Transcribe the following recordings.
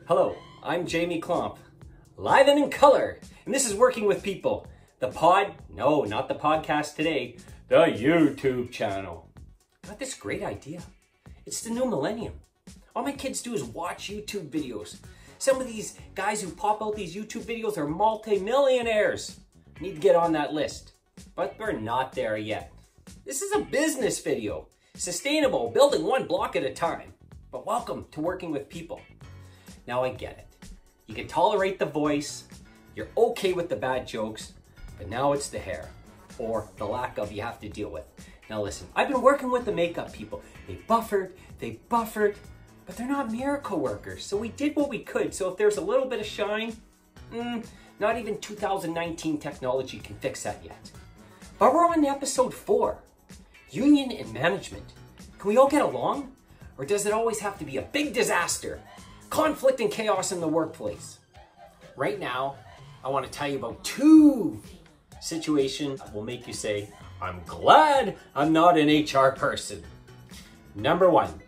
Hello, I'm Jamie Klomp, live and in color, and this is Working with People. No, not the podcast today, the YouTube channel. Got this great idea. It's the new millennium. All my kids do is watch YouTube videos. Some of these guys who pop out these YouTube videos are multi-millionaires. Need to get on that list, but we're not there yet. This is a business video, sustainable, building one block at a time. But welcome to Working with People. Now I get it. You can tolerate the voice, you're okay with the bad jokes, but now it's the hair, or the lack of, you have to deal with. Now listen, I've been working with the makeup people. They buffered, but they're not miracle workers. So we did what we could. So if there's a little bit of shine, not even 2019 technology can fix that yet. But we're on to episode 4, union and management. Can we all get along? Or does it always have to be a big disaster? Conflict and chaos in the workplace. Right now, I want to tell you about 2 situations that will make you say, I'm glad I'm not an HR person. Number 1,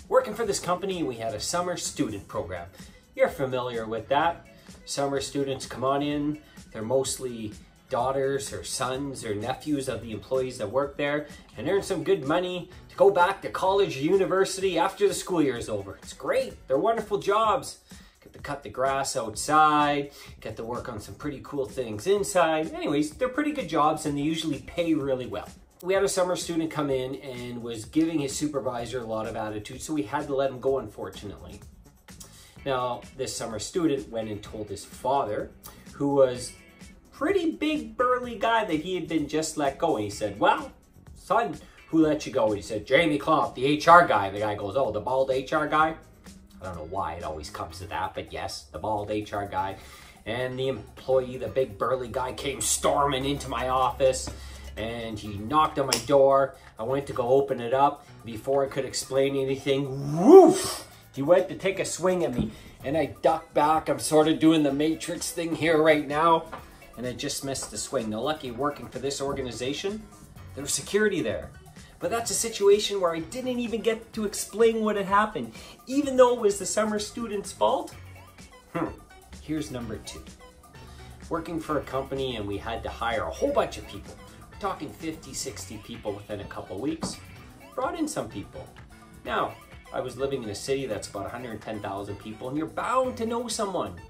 working for this company, we had a summer student program. You're familiar with that. Summer students come on in. They're mostly daughters or sons or nephews of the employees that work there and earn some good money to go back to college or university after the school year is over. It's great. They're wonderful jobs. Get to cut the grass outside, get to work on some pretty cool things inside. Anyways, they're pretty good jobs and they usually pay really well. We had a summer student come in and was giving his supervisor a lot of attitude, so we had to let him go, unfortunately. Now, this summer student went and told his father, who was pretty big burly guy, that he had been just let go. And he said, well, son, who let you go? And he said, Jamie Klomp, the HR guy. And the guy goes, oh, the bald HR guy? I don't know why it always comes to that, but yes, the bald HR guy. And the employee, the big burly guy, came storming into my office and he knocked on my door. I went to go open it up. Before I could explain anything, woof! He went to take a swing at me and I ducked back. I'm sort of doing the Matrix thing here right now. And I just missed the swing. Now, lucky working for this organization, there was security there. But that's a situation where I didn't even get to explain what had happened, even though it was the summer student's fault. Here's number 2. Working for a company and we had to hire a whole bunch of people. We're talking 50, 60 people within a couple weeks. Brought in some people. Now, I was living in a city that's about 110,000 people, and you're bound to know someone.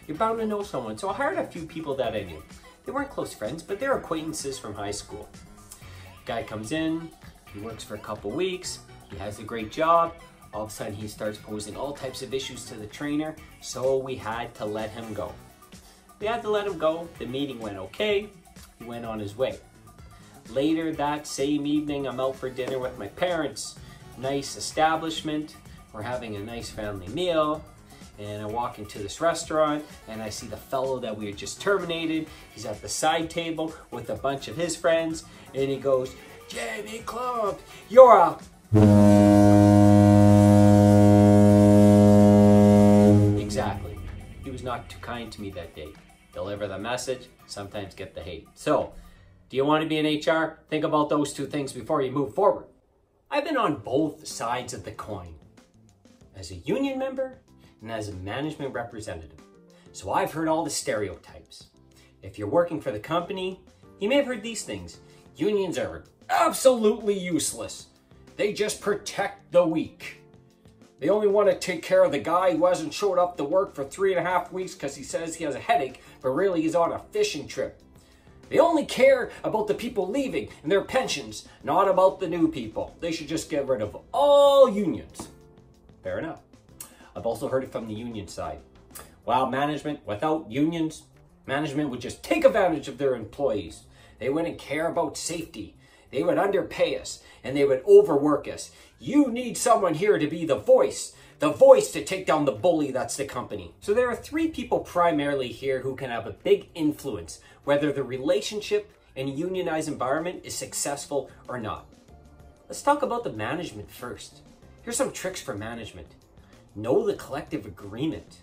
You're bound to know someone. So I hired a few people that I knew. They weren't close friends, but they're acquaintances from high school. Guy comes in, he works for a couple weeks, he has a great job. All of a sudden he starts posing all types of issues to the trainer, so we had to let him go. We had to let him go. The meeting went okay. He went on his way. Later that same evening, I'm out for dinner with my parents. Nice establishment. We're having a nice family meal. And I walk into this restaurant and I see the fellow that we had just terminated. He's at the side table with a bunch of his friends and he goes, Jamie Klomp, you're a... Exactly. He was not too kind to me that day. Deliver the message, sometimes get the hate. So, do you want to be in HR? Think about those 2 things before you move forward. I've been on both sides of the coin. As a union member, and as a management representative. So I've heard all the stereotypes. If you're working for the company, you may have heard these things. Unions are absolutely useless. They just protect the weak. They only want to take care of the guy who hasn't showed up to work for 3.5 weeks because he says he has a headache, but really he's on a fishing trip. They only care about the people leaving and their pensions, not about the new people. They should just get rid of all unions. Fair enough. I've also heard it from the union side. Well, management, without unions, management would just take advantage of their employees. They wouldn't care about safety. They would underpay us and they would overwork us. You need someone here to be the voice to take down the bully that's the company. So there are 3 people primarily here who can have a big influence, whether the relationship in a unionized environment is successful or not. Let's talk about the management first. Here's some tricks for management. Know the collective agreement.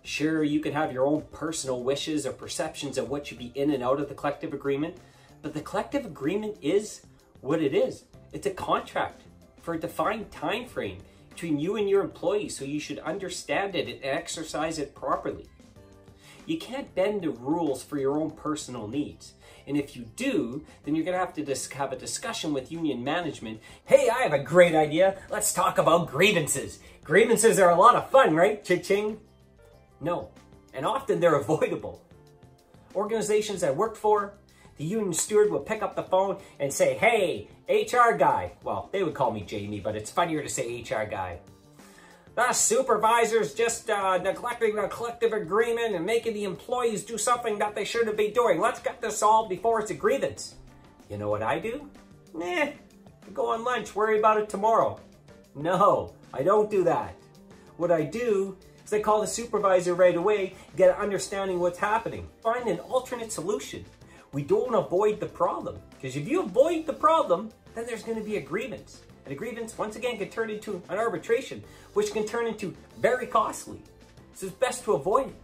Sure, you can have your own personal wishes or perceptions of what should be in and out of the collective agreement, but the collective agreement is what it is. It's a contract for a defined time frame. between you and your employees, so you should understand it and exercise it properly. You can't bend the rules for your own personal needs. And if you do, then you're gonna have to have a discussion with union management. Hey, I have a great idea. Let's talk about grievances. Grievances are a lot of fun, right? Cha-ching. No, and often they're avoidable. Organizations I worked for, the union steward would pick up the phone and say, hey, HR guy. Well, they would call me Jamie, but it's funnier to say HR guy. The supervisor's just neglecting the collective agreement and making the employees do something that they shouldn't be doing. Let's get this solved before it's a grievance. You know what I do? Nah, I go on lunch, worry about it tomorrow. No, I don't do that. What I do is I call the supervisor right away, get an understanding what's happening. Find an alternate solution. We don't avoid the problem, because if you avoid the problem, then there's going to be a grievance. And a grievance, once again, can turn into an arbitration, which can turn into very costly. So it's best to avoid it.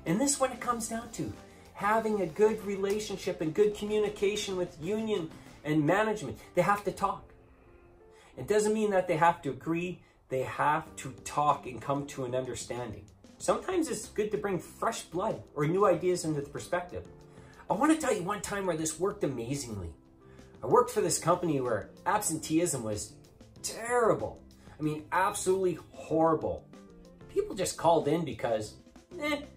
And this is when it comes down to having a good relationship and good communication with union and management. They have to talk. It doesn't mean that they have to agree. They have to talk and come to an understanding. Sometimes it's good to bring fresh blood or new ideas into the perspective. I want to tell you one time where this worked amazingly. I worked for this company where absenteeism was terrible. I mean, absolutely horrible. People just called in because, it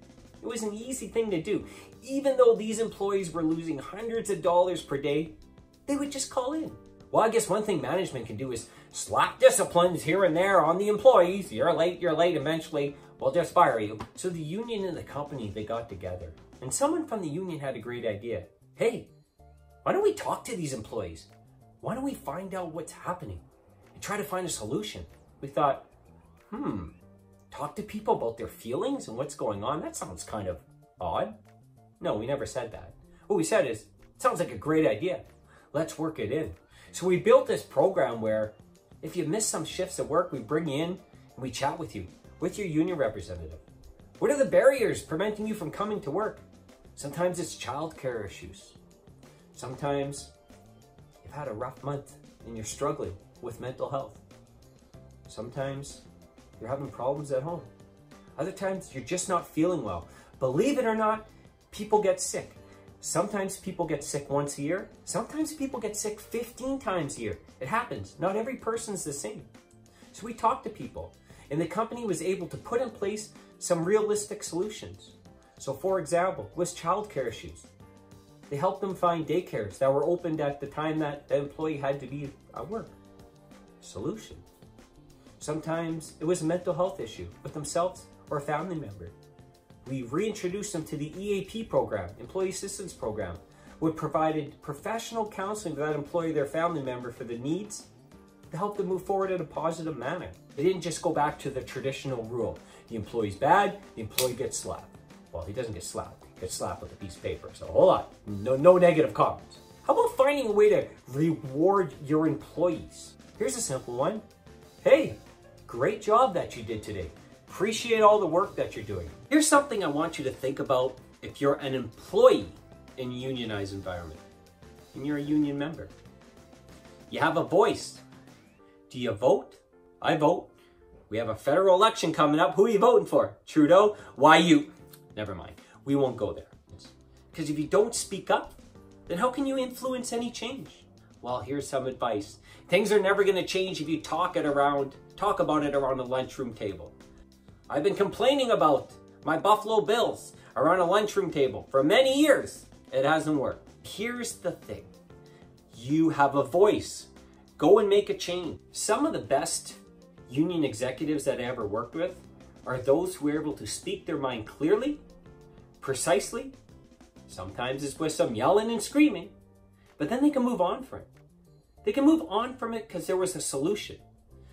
was an easy thing to do. Even though these employees were losing hundreds of dollars per day, they would just call in. Well, I guess one thing management can do is slap disciplines here and there on the employees. You're late, eventually we'll just fire you. So the union and the company, they got together. And someone from the union had a great idea. Hey, why don't we talk to these employees? Why don't we find out what's happening and try to find a solution? We thought, talk to people about their feelings and what's going on? That sounds kind of odd. No, we never said that. What we said is, it sounds like a great idea. Let's work it in. So we built this program where if you miss some shifts at work, we bring you in and we chat with you, with your union representative. What are the barriers preventing you from coming to work? Sometimes it's childcare issues. Sometimes you've had a rough month and you're struggling with mental health. Sometimes you're having problems at home. Other times you're just not feeling well. Believe it or not, people get sick. Sometimes people get sick once a year. Sometimes people get sick 15 times a year. It happens. Not every person's the same. So we talked to people, and the company was able to put in place some realistic solutions. So for example, with childcare issues, they helped them find daycares that were opened at the time that the employee had to be at work. Solution. Sometimes it was a mental health issue with themselves or a family member. We reintroduced them to the EAP program, Employee Assistance Program, which provided professional counseling to that employee, their family member, for the needs to help them move forward in a positive manner. They didn't just go back to the traditional rule. The employee's bad, the employee gets slapped. Well, he doesn't get slapped. He gets slapped with a piece of paper. So hold on, no negative comments. How about finding a way to reward your employees? Here's a simple one. Hey, great job that you did today. Appreciate all the work that you're doing. Here's something I want you to think about if you're an employee in a unionized environment and you're a union member. You have a voice. Do you vote? I vote. We have a federal election coming up. Who are you voting for? Trudeau? Why you? Never mind. We won't go there. Because if you don't speak up, then how can you influence any change? Well, here's some advice. Things are never going to change if you talk about it around the lunchroom table. I've been complaining about my Buffalo Bills around a lunchroom table for many years. It hasn't worked. Here's the thing. You have a voice. Go and make a change. Some of the best union executives that I ever worked with are those who are able to speak their mind clearly, precisely. Sometimes it's with some yelling and screaming, but then they can move on from it. They can move on from it because there was a solution.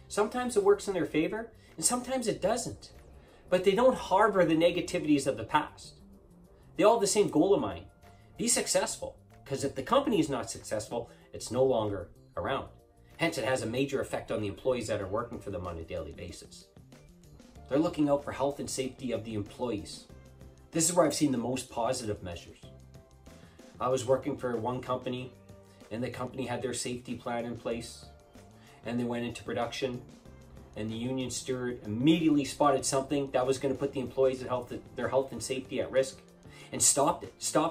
Sometimes it works in their favor, and sometimes it doesn't. But they don't harbor the negativities of the past. They all have the same goal in mind. Be successful, because if the company is not successful, it's no longer around. Hence, it has a major effect on the employees that are working for them on a daily basis. They're looking out for health and safety of the employees. This is where I've seen the most positive measures. I was working for one company, and the company had their safety plan in place, and they went into production, and the union steward immediately spotted something that was going to put the employees' their health and safety at risk and stopped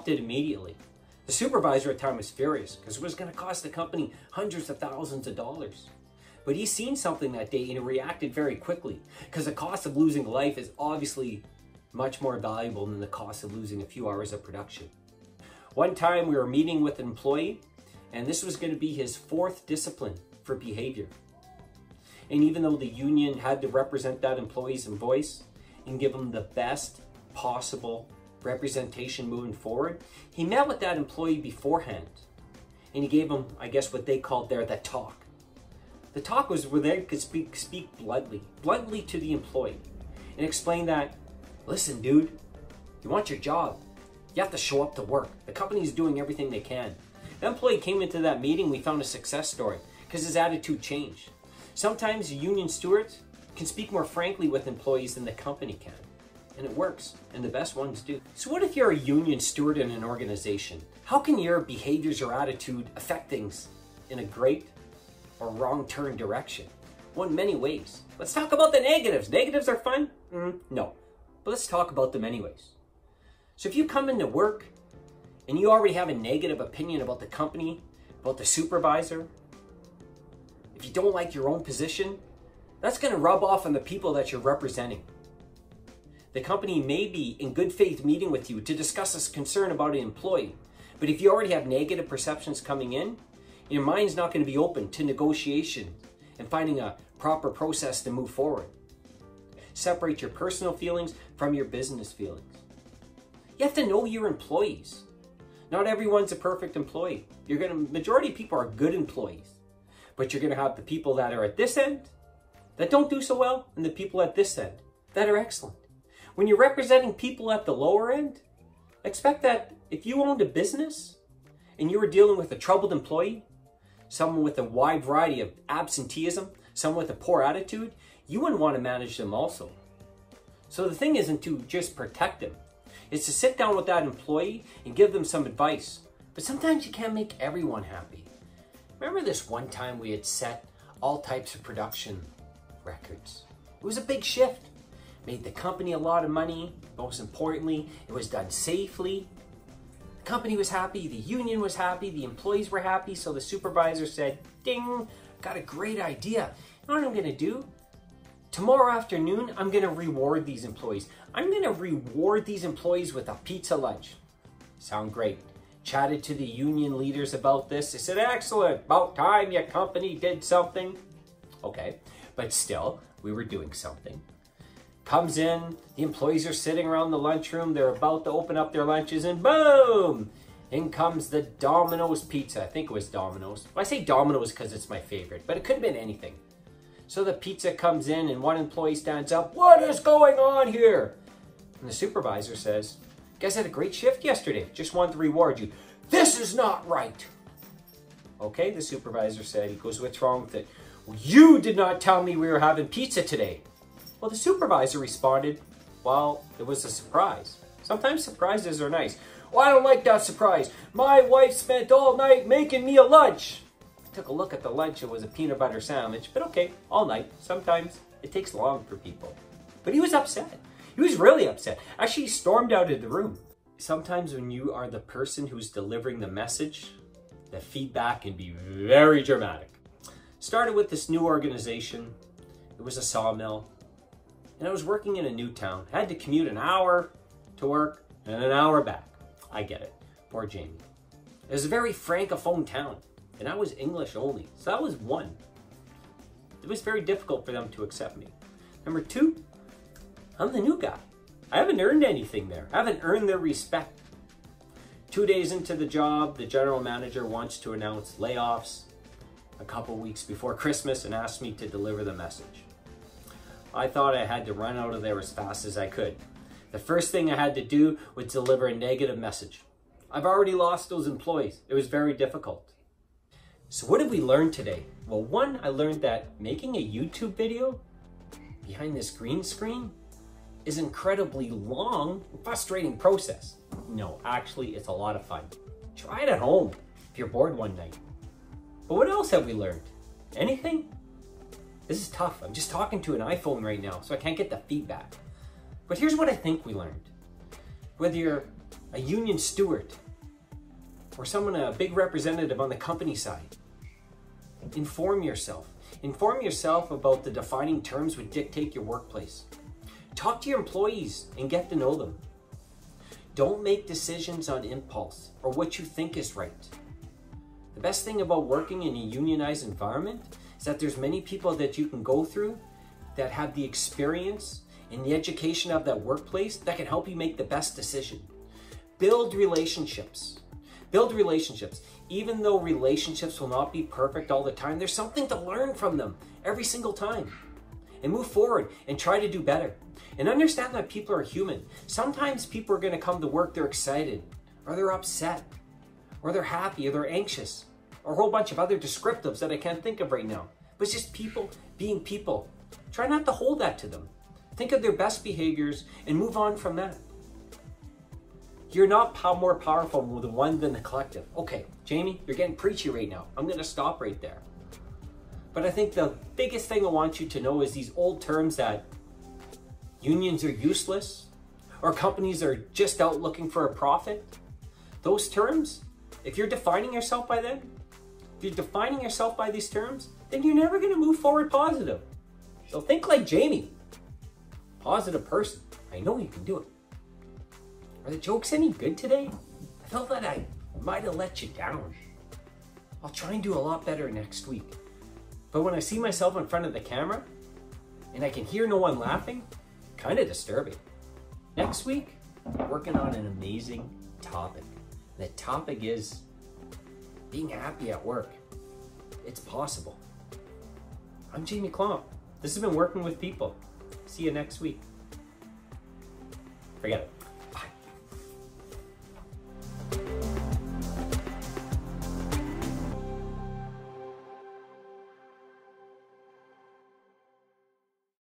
it immediately. The supervisor at the time was furious because it was going to cost the company hundreds of thousands of dollars. But he seen something that day and he reacted very quickly because the cost of losing life is obviously much more valuable than the cost of losing a few hours of production. One time we were meeting with an employee and this was going to be his 4th discipline for behavior. And even though the union had to represent that employee's voice and give him the best possible representation moving forward, he met with that employee beforehand and he gave him, I guess what they called there, the talk. The talk was where they could speak bluntly to the employee and explain that, listen, dude, you want your job, you have to show up to work. The company's doing everything they can. The employee came into that meeting, we found a success story because his attitude changed. Sometimes union stewards can speak more frankly with employees than the company can. And it works, and the best ones do. So what if you're a union steward in an organization? How can your behaviors or attitude affect things in a great or wrong turn direction? Well, in many ways. Let's talk about the negatives. Negatives are fun? No. But let's talk about them anyways. So if you come into work and you already have a negative opinion about the company, about the supervisor, if you don't like your own position, that's going to rub off on the people that you're representing. The company may be in good faith meeting with you to discuss a concern about an employee, but if you already have negative perceptions coming in, your mind's not going to be open to negotiation and finding a proper process to move forward. Separate your personal feelings from your business feelings. You have to know your employees. Not everyone's a perfect employee. Majority of people are good employees, but you're going to have the people that are at this end that don't do so well and the people at this end that are excellent. When you're representing people at the lower end, expect that if you owned a business and you were dealing with a troubled employee, someone with a wide variety of absenteeism, someone with a poor attitude, you wouldn't want to manage them also. So the thing isn't to just protect them. It's to sit down with that employee and give them some advice. But sometimes you can't make everyone happy. Remember this one time we had set all types of production records? It was a big shift. Made the company a lot of money. Most importantly, it was done safely. The company was happy, the union was happy, the employees were happy, so the supervisor said, ding, got a great idea. You know what I'm gonna do? Tomorrow afternoon, I'm gonna reward these employees. I'm gonna reward these employees with a pizza lunch. Sound great. Chatted to the union leaders about this. They said, excellent, about time your company did something. Okay, but still, we were doing something. Comes in, the employees are sitting around the lunchroom, they're about to open up their lunches, and boom! In comes the Domino's pizza. I think it was Domino's. Well, I say Domino's because it's my favorite, but it could have been anything. So the pizza comes in and one employee stands up, what is going on here? And the supervisor says, you guys had a great shift yesterday, just wanted to reward you. This is not right. Okay, the supervisor said, he goes, what's wrong with it? Well, you did not tell me we were having pizza today. Well, the supervisor responded, well, it was a surprise. Sometimes surprises are nice. Well, I don't like that surprise. My wife spent all night making me a lunch. I took a look at the lunch. It was a peanut butter sandwich, but okay, all night. Sometimes it takes long for people. But he was upset. He was really upset. Actually, he stormed out of the room. Sometimes when you are the person who's delivering the message, the feedback can be very dramatic. Started with this new organization. It was a sawmill. And I was working in a new town. I had to commute an hour to work and an hour back. I get it. Poor Jamie. It was a very francophone town. And I was English only. So that was one. It was very difficult for them to accept me. Number two, I'm the new guy. I haven't earned anything there. I haven't earned their respect. 2 days into the job, the general manager wants to announce layoffs a couple weeks before Christmas and asked me to deliver the message. I thought I had to run out of there as fast as I could. The first thing I had to do was deliver a negative message. I've already lost those employees. It was very difficult. So what did we learn today? Well, one, I learned that making a YouTube video behind this green screen is an incredibly long and frustrating process. No, actually, it's a lot of fun. Try it at home if you're bored one night. But what else have we learned? Anything? This is tough. I'm just talking to an iPhone right now, so I can't get the feedback. But here's what I think we learned. Whether you're a union steward or someone, a big representative on the company side, inform yourself. Inform yourself about the defining terms which dictate your workplace. Talk to your employees and get to know them. Don't make decisions on impulse or what you think is right. The best thing about working in a unionized environment is that there's many people that you can go through that have the experience and the education of that workplace that can help you make the best decision. Build relationships. Build relationships. Even though relationships will not be perfect all the time, there's something to learn from them every single time. And move forward and try to do better. And understand that people are human. Sometimes people are going to come to work, they're excited, or they're upset, or they're happy, or they're anxious, or a whole bunch of other descriptives that I can't think of right now. But it's just people being people. Try not to hold that to them. Think of their best behaviors and move on from that. You're not more powerful with the one than the collective. Okay, Jamie, you're getting preachy right now. I'm going to stop right there. But I think the biggest thing I want you to know is these old terms that unions are useless or companies are just out looking for a profit. Those terms, if you're defining yourself by them, if you're defining yourself by these terms, then you're never going to move forward positive. So think like Jamie. Positive person. I know you can do it. Are the jokes any good today? I felt that I might have let you down. I'll try and do a lot better next week. But when I see myself in front of the camera and I can hear no one laughing, kind of disturbing. Next week, I'm working on an amazing topic. The topic is being happy at work. It's possible. I'm Jamie Klomp. This has been Working with People. See you next week. Forget it.